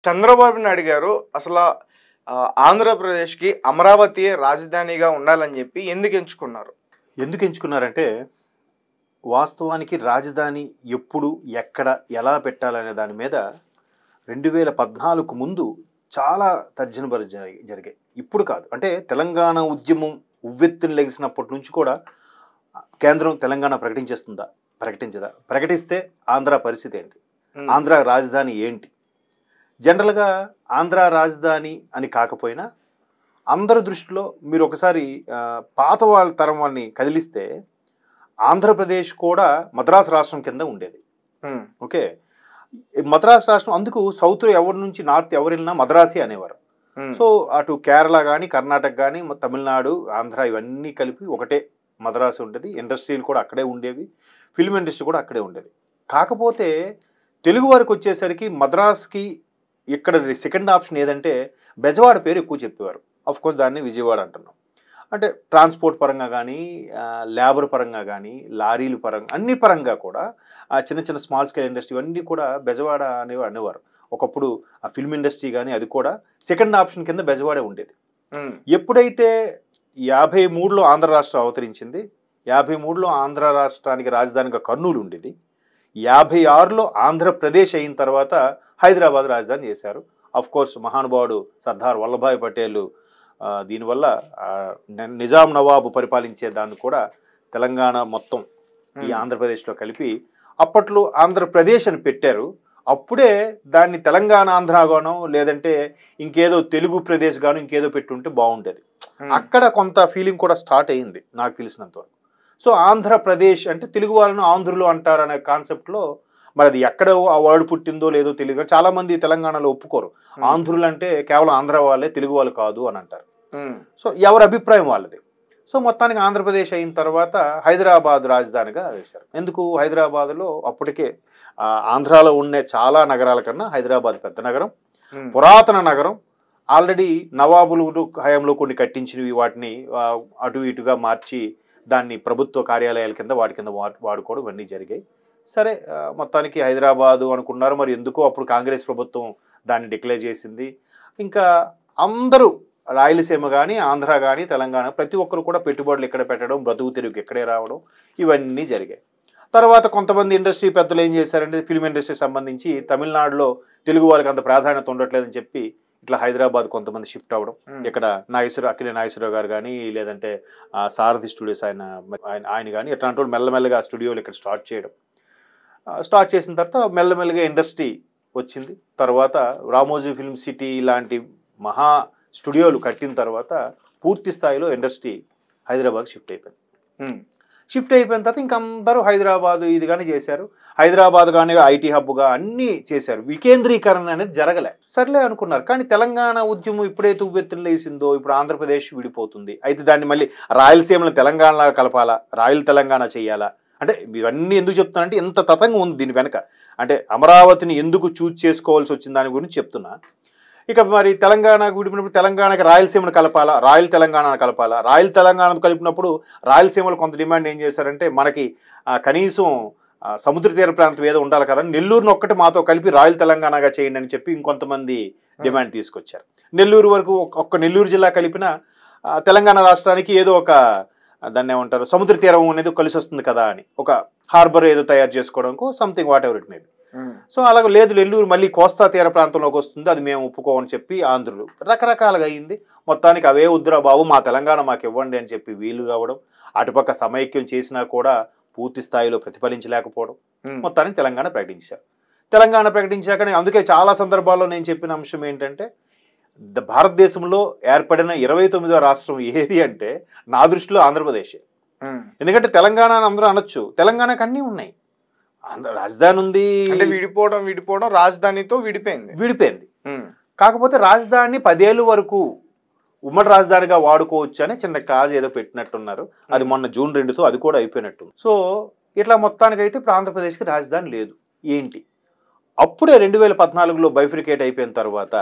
చంద్రబాబు నాయుడు గారు అసలు ఆంధ్రప్రదేశ్‌కి అమరావతియే రాజధానిగా ఉండాలని చెప్పి ఎందుకు ఎంచుకున్నారు? ఎందుకు ఎంచుకున్నారంటే, వాస్తవానికి రాజధాని ఎప్పుడు, ఎక్కడ, ఎలా పెట్టాలనే దాని మీద 2014కు ముందు చాలా తర్జనభర్జనలు జరిగాయి. ఇప్పుడు కాదు. అంటే తెలంగాణ ఉద్యమం ఉవ్వెత్తున లెగిసినప్పటి నుంచి కూడా కేంద్రం తెలంగాణ ప్రకటించేస్తుందా? ప్రకటించదా? ప్రకటిస్తే ఆంధ్ర పరిస్థితి ఏంటి? ఆంధ్ర రాజధాని ఏంటి? జనరల్‌గా ఆంధ్ర రాజధాని అని కాకపోయినా అందరి దృష్టిలో మీరు ఒకసారి పాత వాళ్ళ తరం వాళ్ళని కదిలిస్తే ఆంధ్రప్రదేశ్ కూడా మద్రాసు రాష్ట్రం కింద ఉండేది. ఓకే. మద్రాసు రాష్ట్రం అందుకు సౌత్ ఎవరి నుంచి నార్త్ ఎవరు వెళ్ళినా మద్రాసి అనేవారు. సో అటు కేరళ కానీ కర్ణాటక కానీ తమిళనాడు ఆంధ్ర ఇవన్నీ కలిపి ఒకటే మద్రాసు ఉండేది. ఇండస్ట్రీలు కూడా అక్కడే ఉండేవి. ఫిల్మ్ ఇండస్ట్రీ కూడా అక్కడే ఉండేది. కాకపోతే తెలుగు వారికి వచ్చేసరికి మద్రాస్కి ఇక్కడ సెకండ్ ఆప్షన్ ఏదంటే బెజవాడ పేరు ఎక్కువ చెప్పేవారు. ఆఫ్కోర్స్ దాన్ని విజయవాడ అంటున్నాం. అంటే ట్రాన్స్పోర్ట్ పరంగా కానీ లేబర్ పరంగా కానీ లారీల పరంగా అన్ని పరంగా కూడా చిన్న చిన్న స్మాల్ స్కేల్ ఇండస్ట్రీ ఇవన్నీ కూడా బెజవాడ అనేవారు. ఒకప్పుడు ఆ ఫిల్మ్ ఇండస్ట్రీ కానీ అది కూడా సెకండ్ ఆప్షన్ కింద బెజవాడే ఉండేది. ఎప్పుడైతే 53లో ఆంధ్ర రాష్ట్రం అవతరించింది, 53లో ఆంధ్ర రాష్ట్రానికి రాజధానిగా కర్నూలు ఉండేది, 56లో ఆంధ్రప్రదేశ్ అయిన తర్వాత హైదరాబాద్ రాజధాని చేశారు. ఆఫ్కోర్స్ మహానుభావుడు సర్దార్ వల్లభాయ్ పటేల్ దీనివల్ల నిజాం నవాబు పరిపాలించే దాన్ని కూడా తెలంగాణ మొత్తం ఈ ఆంధ్రప్రదేశ్లో కలిపి అప్పట్లో ఆంధ్రప్రదేశ్ అని పెట్టారు. అప్పుడే దాన్ని తెలంగాణ ఆంధ్రాగానో లేదంటే ఇంకేదో తెలుగు ప్రదేశ్ గానో ఇంకేదో పెట్టుంటే బాగుండేది. అక్కడ కొంత ఫీలింగ్ కూడా స్టార్ట్ అయ్యింది నాకు తెలిసినంత వరకు. సో ఆంధ్రప్రదేశ్ అంటే తెలుగు వాళ్ళను ఆంధ్రులు అంటారనే కాన్సెప్ట్లో మరి అది ఎక్కడ ఆ వర్డ్ పుట్టిందో లేదో తెలియదు. చాలామంది తెలంగాణలో ఒప్పుకోరు. ఆంధ్రులు అంటే కేవలం ఆంధ్ర వాళ్ళే, తెలుగు వాళ్ళు కాదు అని అంటారు. సో ఎవరి అభిప్రాయం వాళ్ళది. సో మొత్తానికి ఆంధ్రప్రదేశ్ అయిన తర్వాత హైదరాబాద్ రాజధానిగా వేశారు. ఎందుకు హైదరాబాద్లో అప్పటికే ఆంధ్రాలో ఉండే చాలా నగరాల కన్నా హైదరాబాద్ పెద్ద నగరం, పురాతన నగరం. ఆల్రెడీ నవాబులు హయాంలో కొన్ని కట్టించినవి వాటిని అటు ఇటుగా మార్చి దాన్ని ప్రభుత్వ కార్యాలయాల కింద వాటి కింద వాడుకోవడం ఇవన్నీ జరిగాయి. సరే మొత్తానికి హైదరాబాదు అనుకున్నారు. మరి ఎందుకో అప్పుడు కాంగ్రెస్ ప్రభుత్వం దాన్ని డిక్లేర్ చేసింది. ఇంకా అందరూ రాయలసీమ కానీ ఆంధ్ర కానీ తెలంగాణ ప్రతి ఒక్కరు కూడా పెట్టుబడులు ఎక్కడ పెట్టడం, బ్రతుకు తెరుగు ఎక్కడే రావడం ఇవన్నీ జరిగాయి. తర్వాత కొంతమంది ఇండస్ట్రీ పెద్దలు ఏం చేశారంటే ఫిల్మ్ ఇండస్ట్రీకి సంబంధించి తమిళనాడులో తెలుగు వాళ్ళకి అంత ప్రాధాన్యత ఉండట్లేదని చెప్పి ఇట్లా హైదరాబాద్ కొంతమంది షిఫ్ట్ అవ్వడం. ఇక్కడ అక్కినే నాగేశ్వరరావు గారు కానీ లేదంటే సారథి స్టూడియోస్ ఆయన కానీ ఇట్లాంటి వాళ్ళు మెల్లమెల్లగా స్టూడియోలు ఇక్కడ స్టార్ట్ చేసిన తర్వాత మెల్లమెల్లగా ఇండస్ట్రీ వచ్చింది. తర్వాత రామోజీ ఫిల్మ్ సిటీ లాంటి మహా స్టూడియోలు కట్టిన తర్వాత పూర్తి స్థాయిలో ఇండస్ట్రీ హైదరాబాద్ షిఫ్ట్ అయిపోయిన తర్వాత ఇంక అందరూ హైదరాబాద్ ఇది కానీ చేశారు. హైదరాబాద్ కానీ ఐటీ హబ్గా అన్నీ చేశారు. వికేంద్రీకరణ అనేది జరగలే. సర్లే అనుకున్నారు. కానీ తెలంగాణ ఉద్యమం ఇప్పుడైతే ఉవ్వెత్తున లేసిందో ఇప్పుడు ఆంధ్రప్రదేశ్ విడిపోతుంది. అయితే దాన్ని మళ్ళీ రాయలసీమలో తెలంగాణ కలపాలా, రాయల తెలంగాణ చేయాలా అంటే ఇవన్నీ ఎందుకు చెప్తానంటే ఎంత తతంగా ఉంది దీని వెనక. అంటే అమరావతిని ఎందుకు చూజ్ చేసుకోవాల్సి వచ్చింది దాని గురించి చెప్తున్నా. ఇక మరి తెలంగాణకు విడిపోయినప్పుడు తెలంగాణకి రాయలసీమను కలపాలా, రాయల తెలంగాణను కలపాలా. రాయల తెలంగాణను కలిపినప్పుడు రాయలసీమలో కొంత డిమాండ్ ఏం చేశారంటే మనకి కనీసం సముద్ర తీర ప్రాంతం ఏదో ఉండాలి కదా, నెల్లూరును ఒక్కటి మాతో కలిపి రాయల తెలంగాణగా చేయండి అని చెప్పి ఇంకొంతమంది డిమాండ్ తీసుకొచ్చారు. నెల్లూరు వరకు ఒక్క నెల్లూరు జిల్లా కలిపిన తెలంగాణ రాష్ట్రానికి ఏదో ఒక దాన్ని ఏమంటారు సముద్ర తీరం అనేది కలిసి వస్తుంది కదా అని ఒక హార్బర్ ఏదో తయారు చేసుకోవడానికి something what ever it maybe. So అలాగే లేదు నెల్లూరు మళ్ళీ కోస్తా తీర ప్రాంతంలోకి వస్తుంది, అది మేము ఒప్పుకోమని చెప్పి ఆంధ్రులు రకరకాలుగా అయింది. మొత్తానికి అవే వద్దురా బాబు మా తెలంగాణ మాకు ఇవ్వండి అని చెప్పి వీలు రావడం, అటుపక్క సమైక్యం చేసినా కూడా పూర్తి స్థాయిలో ప్రతిఫలించలేకపోవడం, మొత్తానికి తెలంగాణ ప్రకటించారు. తెలంగాణ ప్రకటించాక అందుకే చాలా సందర్భాల్లో నేను చెప్పిన అంశం ఏంటంటే భారతదేశంలో ఏర్పడిన 29వ రాష్ట్రం ఏది అంటే నా దృష్టిలో ఆంధ్రప్రదేశ్. ఎందుకంటే తెలంగాణ అందరూ అనొచ్చు, తెలంగాణకు అన్నీ ఉన్నాయి. రాజధాని ఉంది అంటే విడిపోవడం రాజధానితో విడిపోయింది. కాకపోతే రాజధాని 10 ఏళ్ళ వరకు ఉమ్మడి రాజధానిగా వాడుకోవచ్చు అని చిన్న క్లాజ్ ఏదో పెట్టినట్టున్నారు. అది మొన్న జూన్ 2తో అది కూడా అయిపోయినట్టు. సో ఇట్లా మొత్తానికి అయితే ఇప్పుడు ఆంధ్రప్రదేశ్కి రాజధాని లేదు. ఏంటి అప్పుడే 2014లో బైఫ్రికేట్ అయిపోయిన తర్వాత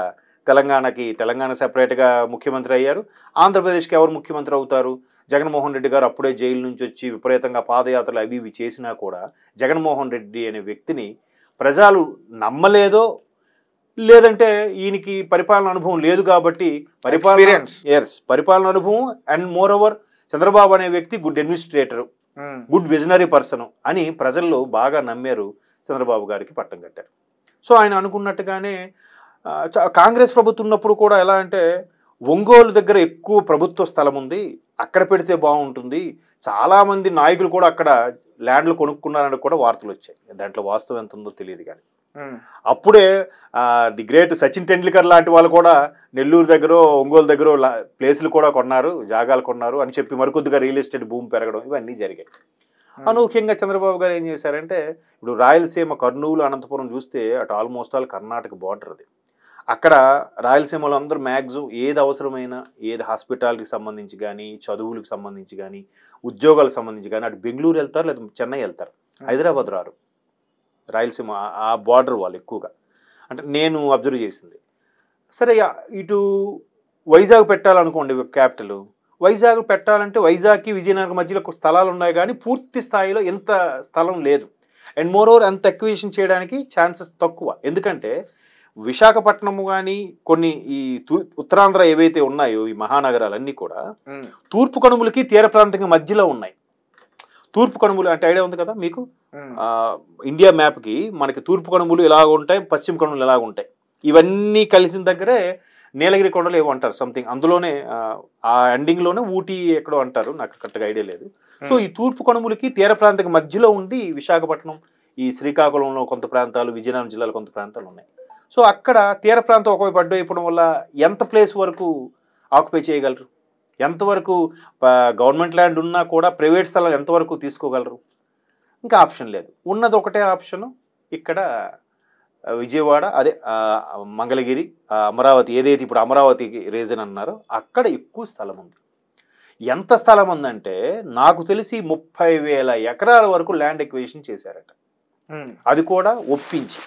తెలంగాణ సెపరేట్గా ముఖ్యమంత్రి అయ్యారు. ఆంధ్రప్రదేశ్కి ఎవరు ముఖ్యమంత్రి అవుతారు? జగన్మోహన్ రెడ్డి గారు అప్పుడే జైలు నుంచి వచ్చి విపరీతంగా పాదయాత్రలు అవి ఇవి చేసినా కూడా జగన్మోహన్ రెడ్డి అనే వ్యక్తిని ప్రజలు నమ్మలేదో లేదంటే ఈయనకి పరిపాలన అనుభవం లేదు కాబట్టి పరిపాలన అనుభవం అండ్ మోర్ ఓవర్ చంద్రబాబు అనే వ్యక్తి good administrator, good visionary person అని ప్రజల్లో బాగా నమ్మారు, చంద్రబాబు గారికి పట్టం కట్టారు. సో ఆయన అనుకున్నట్టుగానే కాంగ్రెస్ ప్రభుత్వం ఉన్నప్పుడు కూడా ఎలా అంటే ఒంగోలు దగ్గర ఎక్కువ ప్రభుత్వ స్థలం ఉంది, అక్కడ పెడితే బాగుంటుంది, చాలామంది నాయకులు కూడా అక్కడ ల్యాండ్లు కొనుక్కున్నారని కూడా వార్తలు వచ్చాయి. దాంట్లో వాస్తవం ఎంత ఉందో తెలియదు కానీ అప్పుడే ది గ్రేట్ సచిన్ టెండూల్కర్ లాంటి వాళ్ళు కూడా నెల్లూరు దగ్గర ఒంగోలు దగ్గర ప్లేసులు కూడా కొన్నారు, జాగాలు కొన్నారు అని చెప్పి మరికొద్దిగా రియల్ ఎస్టేట్ భూమి పెరగడం ఇవన్నీ జరిగాయి. అనూహ్యంగా చంద్రబాబు గారు ఏం చేశారంటే ఇప్పుడు రాయలసీమ కర్నూలు అనంతపురం చూస్తే అటు ఆల్మోస్ట్ ఆల్ కర్ణాటక బార్డర్ అది. అక్కడ రాయలసీమలో అందరూ మ్యాక్సిమం ఏది అవసరమైనా ఏది హాస్పిటాలిటీకి సంబంధించి కానీ చదువులకు సంబంధించి కానీ ఉద్యోగాలకు సంబంధించి కానీ అటు బెంగళూరు వెళ్తారు లేదా చెన్నై వెళ్తారు, హైదరాబాద్ రారు. రాయలసీమ ఆ బార్డర్ వాళ్ళు ఎక్కువగా అంటే నేను అబ్జర్వ్ చేసింది. సరే ఇటు వైజాగ్ పెట్టాలనుకోండి క్యాపిటల్, వైజాగ్ పెట్టాలంటే వైజాగ్కి విజయనగరం మధ్యలో స్థలాలు ఉన్నాయి కానీ పూర్తి స్థాయిలో ఎంత స్థలం లేదు. అండ్ మోర్ ఓవర్ అంత ఎక్విజిషన్ చేయడానికి ఛాన్సెస్ తక్కువ. ఎందుకంటే విశాఖపట్నము కానీ కొన్ని ఈ ఉత్తరాంధ్ర ఏవైతే ఉన్నాయో ఈ మహానగరాలన్నీ కూడా తూర్పు కనుమలకి తీర ప్రాంతంగా మధ్యలో ఉన్నాయి. తూర్పు కనుమలు అంటే ఐడియా ఉంది కదా మీకు, ఇండియా మ్యాప్కి మనకి తూర్పు కనుమలు ఇలాగ ఉంటాయి, పశ్చిమ కనుమలు ఇలాగ ఉంటాయి. ఇవన్నీ కలిసిన దగ్గరే నీలగిరి కొండలు ఏమో అంటారు సంథింగ్, అందులోనే ఆ ఎండింగ్లోనే ఊటీ ఎక్కడో అంటారు, నాకు కరెక్ట్గా ఐడియా లేదు. సో ఈ తూర్పు కనుమలకి తీర ప్రాంతం మధ్యలో ఉండి విశాఖపట్నం, ఈ శ్రీకాకుళంలో కొంత ప్రాంతాలు, విజయనగరం జిల్లాలో కొంత ప్రాంతాలు ఉన్నాయి. సో అక్కడ తీర ప్రాంతం ఒకవైపు అడ్డు అయిపోవడం వల్ల ఎంత ప్లేస్ వరకు ఆక్యుపై చేయగలరు, ఎంతవరకు గవర్నమెంట్ ల్యాండ్ ఉన్నా కూడా ప్రైవేట్ స్థలం ఎంతవరకు తీసుకోగలరు, ఇంకా ఆప్షన్ లేదు. ఉన్నది ఒకటే ఆప్షను ఇక్కడ విజయవాడ, అదే మంగళగిరి, అమరావతి, ఏదైతే ఇప్పుడు అమరావతికి రీజన్ అన్నారో అక్కడ ఎక్కువ స్థలం ఉంది. ఎంత స్థలం ఉందంటే నాకు తెలిసి 30,000 ఎకరాల వరకు ల్యాండ్ ఎక్విజిషన్ చేశారట, అది కూడా ఒప్పించి.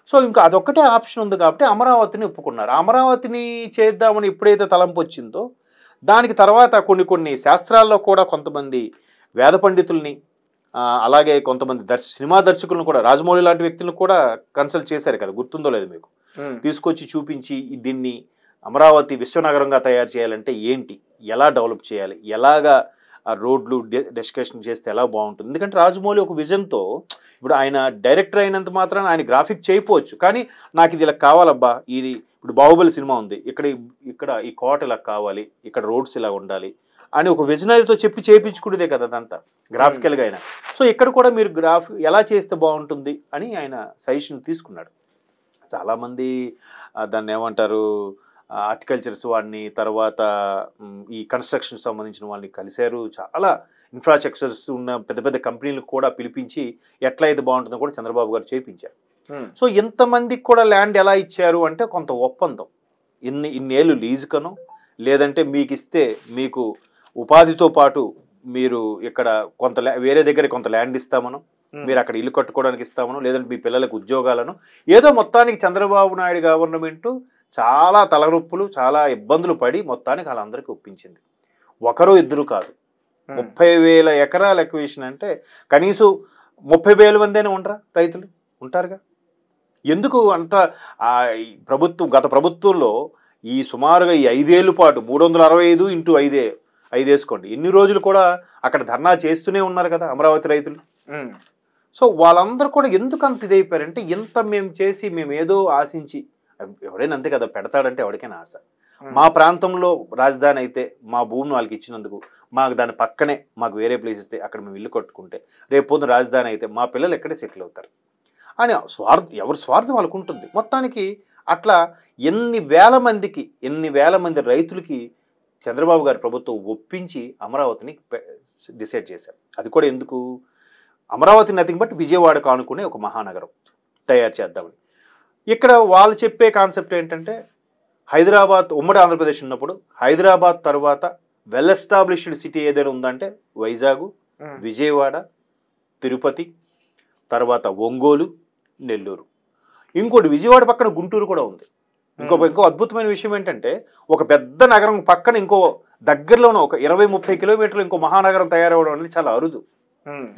సో ఇంకా అదొక్కటే ఆప్షన్ ఉంది కాబట్టి అమరావతిని ఒప్పుకున్నారు. అమరావతిని చేద్దామని ఎప్పుడైతే తలంపు వచ్చిందో దానికి తర్వాత కొన్ని శాస్త్రాల్లో కూడా కొంతమంది వేద పండితుల్ని అలాగే కొంతమంది సినిమా దర్శకులను కూడా, రాజమౌళి లాంటి వ్యక్తులను కూడా కన్సల్ట్ చేశారు కదా, గుర్తుందో లేదు మీకు, తీసుకొచ్చి చూపించి దీన్ని అమరావతి విశ్వనగరంగా తయారు చేయాలంటే ఏంటి, ఎలా డెవలప్ చేయాలి, ఎలాగా రోడ్లు డిస్కషన్ చేస్తే ఎలా బాగుంటుంది. ఎందుకంటే రాజమౌళి ఒక విజన్తో, ఇప్పుడు ఆయన డైరెక్టర్ అయినంత మాత్రాన ఆయన గ్రాఫిక్ చేయకపోవచ్చు, కానీ నాకు ఇది ఇలా కావాలబ్బా, ఇది ఇప్పుడు బాహుబలి సినిమా ఉంది, ఇక్కడ ఈ కోట ఇలా కావాలి, ఇక్కడ రోడ్స్ ఇలా ఉండాలి అని ఒక విజనరీతో చెప్పి చేయించుకునేదే కదా అదంతా గ్రాఫికల్గా అయినా. సో ఇక్కడ కూడా మీరు ఎలా చేస్తే బాగుంటుంది అని ఆయన సజెషన్ తీసుకున్నాడు. చాలామంది దాన్ని ఏమంటారు హార్టికల్చర్స్ వాడిని, తర్వాత ఈ కన్స్ట్రక్షన్ సంబంధించిన వాళ్ళని కలిశారు, చాలా ఇన్ఫ్రాస్ట్రక్చర్స్ ఉన్న పెద్ద పెద్ద కంపెనీలకు కూడా పిలిపించి ఎట్లా అయితే బాగుంటుందో కూడా చంద్రబాబు గారు చేయించారు. సో ఇంతమందికి కూడా ల్యాండ్ ఎలా ఇచ్చారు అంటే కొంత ఒప్పందం, ఇన్నేళ్ళు లీజుకను, లేదంటే మీకు ఇస్తే మీకు ఉపాధితో పాటు మీరు ఇక్కడ కొంత వేరే దగ్గర కొంత ల్యాండ్ ఇస్తామను, మీరు అక్కడ ఇల్లు కట్టుకోవడానికి ఇస్తామను, లేదంటే మీ పిల్లలకు ఉద్యోగాలను, ఏదో మొత్తానికి చంద్రబాబు నాయుడు గవర్నమెంట్ చాలా తలనొప్పులు చాలా ఇబ్బందులు పడి మొత్తానికి వాళ్ళందరికీ ఒప్పించింది. ఒకరు ఇద్దరు కాదు, 30,000 ఎకరాల ఎక్విజిషన్ అంటే కనీసం 30,000 మంది ఉండరా రైతులు ఉంటారుగా. ఎందుకు అంత గత ప్రభుత్వంలో ఈ సుమారుగా ఈ 5 ఏళ్ళ పాటు 365 ఇంటూ 5 వేసుకోండి, ఎన్ని రోజులు కూడా అక్కడ ధర్నా చేస్తూనే ఉన్నారు కదా అమరావతి రైతులు. సో వాళ్ళందరూ కూడా ఎందుకు అంత ఇదైపోయారంటే, ఇంత మేము చేసి మేము ఏదో ఆశించి, ఎవడైనా అంతే కదా పెడతాడంటే ఎవరికైనా ఆశ, మా ప్రాంతంలో రాజధాని అయితే మా భూమిని వాళ్ళకి ఇచ్చినందుకు మాకు దాని పక్కనే మాకు వేరే ప్లేస్ ఇస్తే అక్కడ మేము ఇల్లు కట్టుకుంటే రేపు పొద్దున రాజధాని అయితే మా పిల్లలు ఎక్కడే సెటిల్ అవుతారు అని ఎవరి స్వార్థం వాళ్ళకు ఉంటుంది. మొత్తానికి అట్లా ఎన్ని వేల మంది రైతులకి చంద్రబాబు గారి ప్రభుత్వం ఒప్పించి అమరావతిని డిసైడ్ చేశారు. అది కూడా ఎందుకు, అమరావతి నథింగ్ బట్ విజయవాడకు ఆనుకునే ఒక మహానగరం తయారు చేద్దామని. ఇక్కడ వాళ్ళు చెప్పే కాన్సెప్ట్ ఏంటంటే, హైదరాబాద్ ఉమ్మడి ఆంధ్రప్రదేశ్ ఉన్నప్పుడు హైదరాబాద్ తర్వాత వెల్ ఎస్టాబ్లిష్డ్ సిటీ ఏదైనా ఉందంటే వైజాగ్, విజయవాడ, తిరుపతి, తర్వాత ఒంగోలు, నెల్లూరు. ఇంకోటి విజయవాడ పక్కన గుంటూరు కూడా ఉంది. ఇంకో అద్భుతమైన విషయం ఏంటంటే, ఒక పెద్ద నగరం పక్కన ఇంకో దగ్గరలోనే ఒక 20-30 కిలోమీటర్లు ఇంకో మహానగరం తయారవడం అనేది చాలా అరుదు.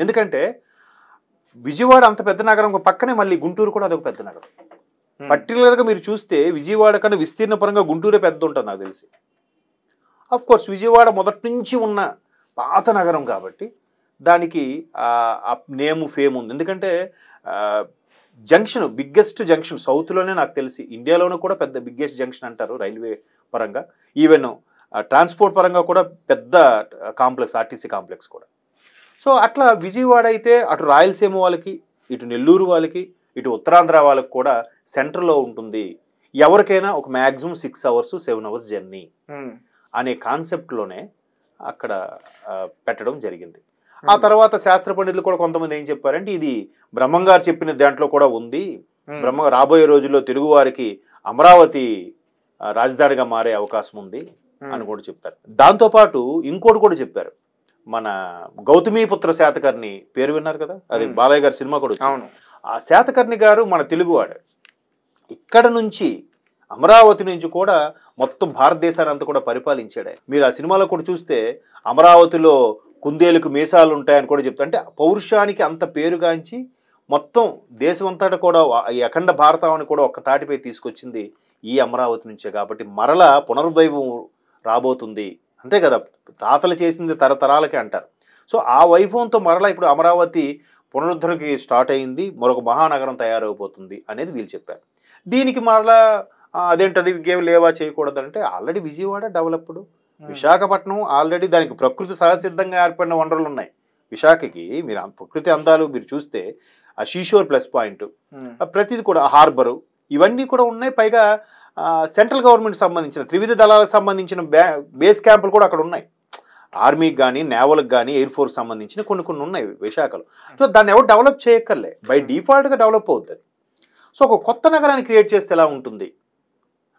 ఎందుకంటే విజయవాడ అంత పెద్ద నగరం పక్కనే మళ్ళీ గుంటూరు కూడా అదొక పెద్ద నగరం. పర్టికులర్గా మీరు చూస్తే విజయవాడ కన్నా విస్తీర్ణ పరంగా గుంటూరే పెద్ద ఉంటుంది నాకు తెలిసి. ఆఫ్ కోర్స్ విజయవాడ మొదటి నుంచి ఉన్న పాత నగరం కాబట్టి దానికి నేము ఫేమ్ ఉంది. ఎందుకంటే జంక్షన్, బిగ్గెస్ట్ జంక్షన్ సౌత్లోనే నాకు తెలిసి ఇండియాలోనూ కూడా పెద్ద బిగ్గెస్ట్ జంక్షన్ అంటారు రైల్వే పరంగా. ఈవెన్ ట్రాన్స్పోర్ట్ పరంగా కూడా పెద్ద కాంప్లెక్స్, ఆర్టీసీ కాంప్లెక్స్ కూడా. సో అట్లా విజయవాడ అయితే అటు రాయలసీమ వాళ్ళకి, ఇటు నెల్లూరు వాళ్ళకి, ఇటు ఉత్తరాంధ్ర వాళ్ళకి కూడా సెంటర్లో ఉంటుంది. ఎవరికైనా ఒక మ్యాక్సిమం 6 hours 7 hours జర్నీ అనే కాన్సెప్ట్లోనే అక్కడ పెట్టడం జరిగింది. ఆ తర్వాత శాస్త్ర పండితులు కూడా కొంతమంది ఏం చెప్పారంటే ఇది బ్రహ్మంగారు చెప్పిన దాంట్లో కూడా ఉంది, రాబోయే రోజుల్లో తెలుగు వారికి అమరావతి రాజధానిగా మారే అవకాశం ఉంది అని కూడా చెప్పారు. దాంతోపాటు ఇంకోటి కూడా చెప్పారు, మన గౌతమీపుత్ర శాతకర్ణి పేరు విన్నారు కదా, అది బాలయ్య గారి సినిమా కూడా వచ్చింది. ఆ శాతకర్ణి గారు మన తెలుగువాడు. ఇక్కడ నుంచి అమరావతి నుంచి కూడా మొత్తం భారతదేశాన్ని అంతా కూడా పరిపాలించాడు. మీరు ఆ సినిమాలో కూడా చూస్తే అమరావతిలో కుందేలుకు మీసాలు ఉంటాయని కూడా చెప్తా. అంటే పౌరుషానికి అంత పేరుగాంచి మొత్తం దేశం అంతటా కూడా ఈ అఖండ భారతాన్ని కూడా ఒక్క తాటిపై తీసుకొచ్చింది ఈ అమరావతి నుంచే. కాబట్టి మరలా పునర్వైభవం రాబోతుంది, అంతే కదా, తాతలు చేసింది తరతరాలకే అంటారు. సో ఆ వైభవంతో మరలా ఇప్పుడు అమరావతి పునరుద్ధరణకి స్టార్ట్ అయింది, మరొక మహానగరం తయారైపోతుంది అనేది వీళ్ళు చెప్పారు. దీనికి మరలా అదేంటది లేవా చేయకూడదంటే already Vijayawada developed, Visakhapatnam already దానికి ప్రకృతి సహసిద్ధంగా ఏర్పడిన వనరులు ఉన్నాయి. విశాఖకి మీరు ప్రకృతి అందాలు మీరు చూస్తే ఆ షీషోర్ ప్లస్ పాయింట్, ప్రతిది కూడా హార్బరు, ఇవన్నీ కూడా ఉన్నాయి. పైగా సెంట్రల్ గవర్నమెంట్ సంబంధించిన త్రివిధ దళాలకు సంబంధించిన బేస్ క్యాంపులు కూడా అక్కడ ఉన్నాయి. ఆర్మీకి కానీ, నేవల్కి కానీ, ఎయిర్ ఫోర్స్ సంబంధించిన కొన్ని ఉన్నాయి విశాఖలో. సో దాన్ని ఎవరు డెవలప్ చేయక్కర్లే, బై డిఫాల్ట్గా డెవలప్ అవుతుంది. సో ఒక కొత్త నగరాన్ని క్రియేట్ చేస్తే ఎలా ఉంటుంది?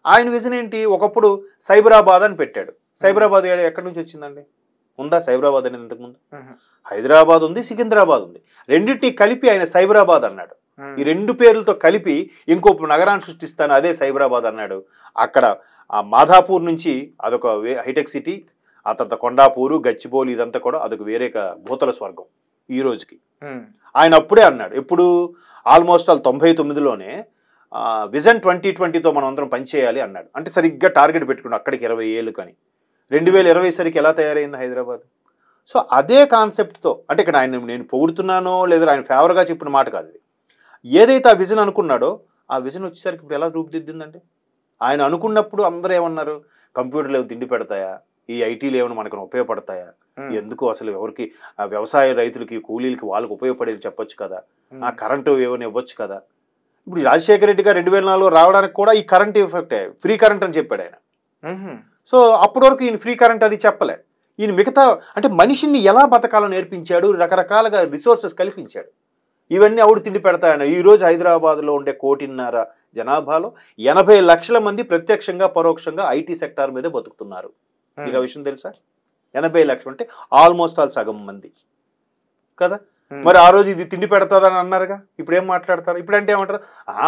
ఆయన విజన్ ఏంటి? ఒకప్పుడు సైబరాబాద్ అని పెట్టాడు. సైబరాబాద్ ఎక్కడి నుంచి వచ్చిందండి? ఉందా సైబరాబాద్ అనేది ఇంతకుముందు? హైదరాబాద్ ఉంది, సికింద్రాబాద్ ఉంది, రెండింటినీ కలిపి ఆయన సైబరాబాద్ అన్నాడు. ఈ రెండు పేర్లతో కలిపి ఇంకో నగరాన్ని సృష్టిస్తాను, అదే సైబరాబాద్ అన్నాడు. అక్కడ మాధాపూర్ నుంచి అదొక హైటెక్ సిటీ, ఆ తర్వాత కొండాపూరు, గచ్చిబౌలి, ఇదంతా కూడా అదొక వేరే భూతల స్వర్గం ఈ రోజుకి. ఆయన అప్పుడే అన్నాడు, ఎప్పుడు ఆల్మోస్ట్ 99లోనే విజన్ 2020తో మనం అందరం పనిచేయాలి అన్నాడు. అంటే సరిగ్గా టార్గెట్ పెట్టుకున్నాడు అక్కడికి 20 ఏళ్ళు కానీ. 2020 సరికి ఎలా తయారైంది హైదరాబాద్? సో అదే కాన్సెప్ట్తో, అంటే ఇక్కడ నేను పొగుడుతున్నానో లేదా ఆయన ఫేవర్గా చెప్పిన మాట కాదు ఇది. ఏదైతే ఆ విజన్ అనుకున్నాడో ఆ విజన్ వచ్చేసరికి ఇప్పుడు ఎలా రూపుదిద్దిందంటే, ఆయన అనుకున్నప్పుడు అందరూ ఏమన్నారు, కంప్యూటర్లు ఏమైనా తిండి పెడతాయా, ఈ ఐటీలు ఏమైనా మనకు ఉపయోగపడతాయా, ఎందుకు అసలు ఎవరికి వ్యవసాయ రైతులకి కూలీలకి వాళ్ళకి ఉపయోగపడేది చెప్పొచ్చు కదా, ఆ కరెంటు ఏమైనా ఇవ్వచ్చు కదా. ఇప్పుడు రాజశేఖర రెడ్డి గారు 2004 రావడానికి కూడా ఈ కరెంట్ ఎఫెక్టే, ఫ్రీ కరెంట్ అని చెప్పాడు ఆయన. సో అప్పటి వరకు ఈయన ఫ్రీ కరెంట్ అది చెప్పలే. ఈయన మిగతా అంటే మనిషిని ఎలా బతకాలో నేర్పించాడు, రకరకాలుగా రిసోర్సెస్ కల్పించాడు. ఇవన్నీ ఆవిడ తిండి పెడతాయని. ఈరోజు హైదరాబాద్లో ఉండే 1.5 కోటి జనాభాలో 80 లక్షల మంది ప్రత్యక్షంగా పరోక్షంగా ఐటీ సెక్టార్ మీద బతుకుతున్నారు. మీకు ఆ విషయం తెలుసా? 80 లక్షలు అంటే ఆల్మోస్ట్ సగం మంది కదా. మరి ఆ రోజు ఇది తిండి పెడతాదని అన్నారుగా, ఇప్పుడు ఏం మాట్లాడతారు? ఇప్పుడంటే ఏమంటారు,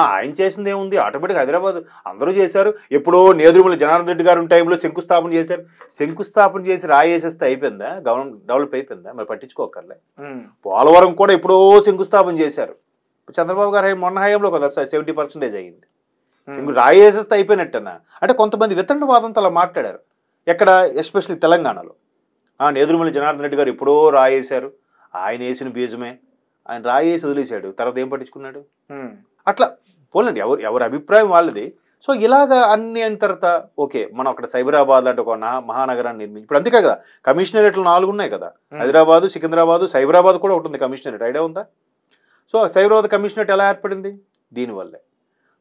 ఆయన చేసింది ఏముంది, ఆటోమేటిక్ హైదరాబాద్ అందరూ చేశారు. ఎప్పుడో నేదురుమల జనార్దన్ రెడ్డి గారు టైంలో శంకుస్థాపన చేశారు. శంకుస్థాపన చేసి రాయేసేస్తే అయిపోయిందా? గవర్నమెంట్ డెవలప్ అయిపోయిందా? మరి పట్టించుకోకర్లే. పోలవరం కూడా ఎప్పుడో శంకుస్థాపన చేశారు. చంద్రబాబు గారు మొన్న హయాంలో కదా 70% అయ్యింది. రాయేసేస్తే అయిపోయినట్టన్నా. అంటే కొంతమంది వితండవాదంతో అలా మాట్లాడారు. ఎక్కడ? ఎస్పెషల్లీ తెలంగాణలో. నేదురుమల జనార్దన్ రెడ్డి గారు ఎప్పుడో రాయేశారు, ఆయన వేసిన బీజమే, ఆయన రాయేసి వదిలేశాడు, తర్వాత ఏం పట్టించుకున్నాడు? అట్లా పోలండి, ఎవరి అభిప్రాయం వాళ్ళది. సో ఇలాగా అన్ని అయిన తర్వాత ఓకే, మనం అక్కడ సైబరాబాద్ అంటే ఒక మహానగరాన్ని నిర్మించి, ఇప్పుడు అందుకే కదా కమిషనరేట్లు 4 ఉన్నాయి కదా, హైదరాబాదు, సికింద్రాబాదు, సైబరాబాద్ కూడా ఉంటుంది కమిషనరేట్, ఐడియా ఉందా? సో సైబరాబాద్ కమిషనరేట్ ఎలా ఏర్పడింది? దీనివల్లే.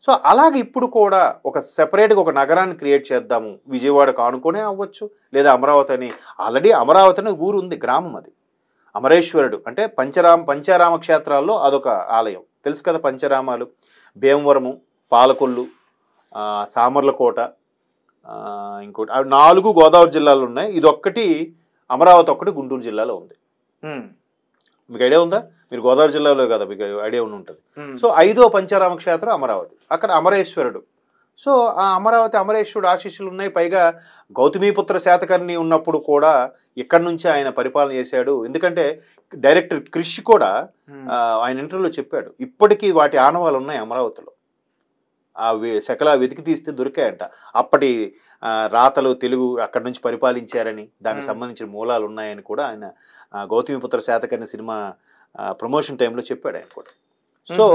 సో అలాగే ఇప్పుడు కూడా ఒక సెపరేట్గా ఒక నగరాన్ని క్రియేట్ చేద్దాము, విజయవాడకు ఆనుకొనే అవ్వచ్చు, లేదా అమరావతి అని. ఆల్రెడీ అమరావతి అనే ఊరు ఉంది, గ్రామం అది. అమరేశ్వరుడు అంటే పంచారామ క్షేత్రాల్లో అదొక ఆలయం, తెలుసు కదా. పంచరామాలు భీమవరము, పాలకొల్లు, సామర్లకోట, ఇంకోటి 4 గోదావరి జిల్లాలో ఉన్నాయి. ఇదొక్కటి అమరావతి ఒక్కటి గుంటూరు జిల్లాలో ఉంది. మీకు ఐడియా ఉందా? మీరు గోదావరి జిల్లాలో కదా, మీకు ఐడియా ఉండి ఉంటుంది. సో 5వ పంచారామ క్షేత్రం అమరావతి, అక్కడ అమరేశ్వరుడు. సో ఆ అమరేశ్వరుడు ఆశీస్సులు ఉన్నాయి. పైగా గౌతమీపుత్ర శాతకర్ణి ఉన్నప్పుడు కూడా ఇక్కడ నుంచి ఆయన పరిపాలన చేశాడు. ఎందుకంటే డైరెక్టర్ క్రిష్ కూడా ఆయన ఇంటర్వ్యూలో చెప్పాడు, ఇప్పటికీ వాటి ఆనవాళ్ళు ఉన్నాయి అమరావతిలో. శకలా వెతికి తీస్తే దొరికాయంట. అప్పటి రాతలు తెలుగు అక్కడి నుంచి పరిపాలించారని, దానికి సంబంధించిన మూలాలు ఉన్నాయని కూడా ఆయన గౌతమిపుత్ర శాతకర్ణి సినిమా ప్రమోషన్ టైంలో చెప్పాడు ఆయన కూడా. సో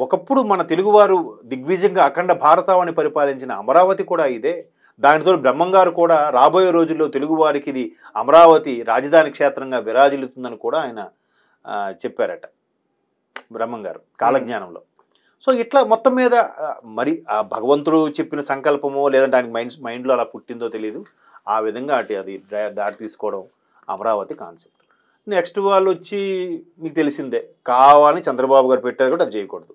ఒకప్పుడు మన తెలుగువారు దిగ్విజయంగా అఖండ భారతావని పరిపాలించిన అమరావతి కూడా ఇదే. దానితో బ్రహ్మంగారు కూడా రాబోయే రోజుల్లో తెలుగువారికి ఇది అమరావతి రాజధాని క్షేత్రంగా విరాజిల్లుతుందని కూడా ఆయన చెప్పారట బ్రహ్మంగారు కాలజ్ఞానంలో. సో ఇట్లా మొత్తం మీద మరి ఆ భగవంతుడు చెప్పిన సంకల్పమో లేదంటే ఆయనకి మైండ్లో అలా పుట్టిందో తెలియదు, ఆ విధంగా అది దారి తీసుకోవడం అమరావతి కాన్సెప్ట్. నెక్స్ట్ వాళ్ళు వచ్చి మీకు తెలిసిందే, కావాలని చంద్రబాబు గారు పెట్టారు కాబట్టి అది చేయకూడదు.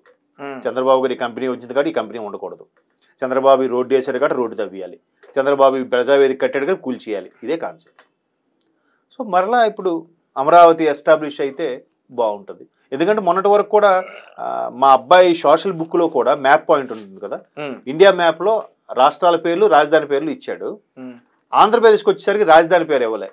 చంద్రబాబు గారు ఈ కంపెనీ వచ్చింది కాబట్టి ఈ కంపెనీ ఉండకూడదు. చంద్రబాబు ఈ రోడ్డు వేసాడు కాబట్టి రోడ్డు తవ్వేయాలి. చంద్రబాబు ప్రజావేదిక కట్టాడు కాబట్టి కూల్చేయాలి. ఇదే కాన్సెప్ట్. సో మరలా ఇప్పుడు అమరావతి ఎస్టాబ్లిష్ అయితే బాగుంటుంది. ఎందుకంటే మొన్నటి వరకు కూడా మా అబ్బాయి సోషల్ బుక్లో కూడా మ్యాప్ పాయింట్ ఉంటుంది కదా, ఇండియా మ్యాప్లో రాష్ట్రాల పేర్లు రాజధాని పేర్లు ఇచ్చాడు. ఆంధ్రప్రదేశ్కి వచ్చేసరికి రాజధాని పేరు ఇవ్వలే.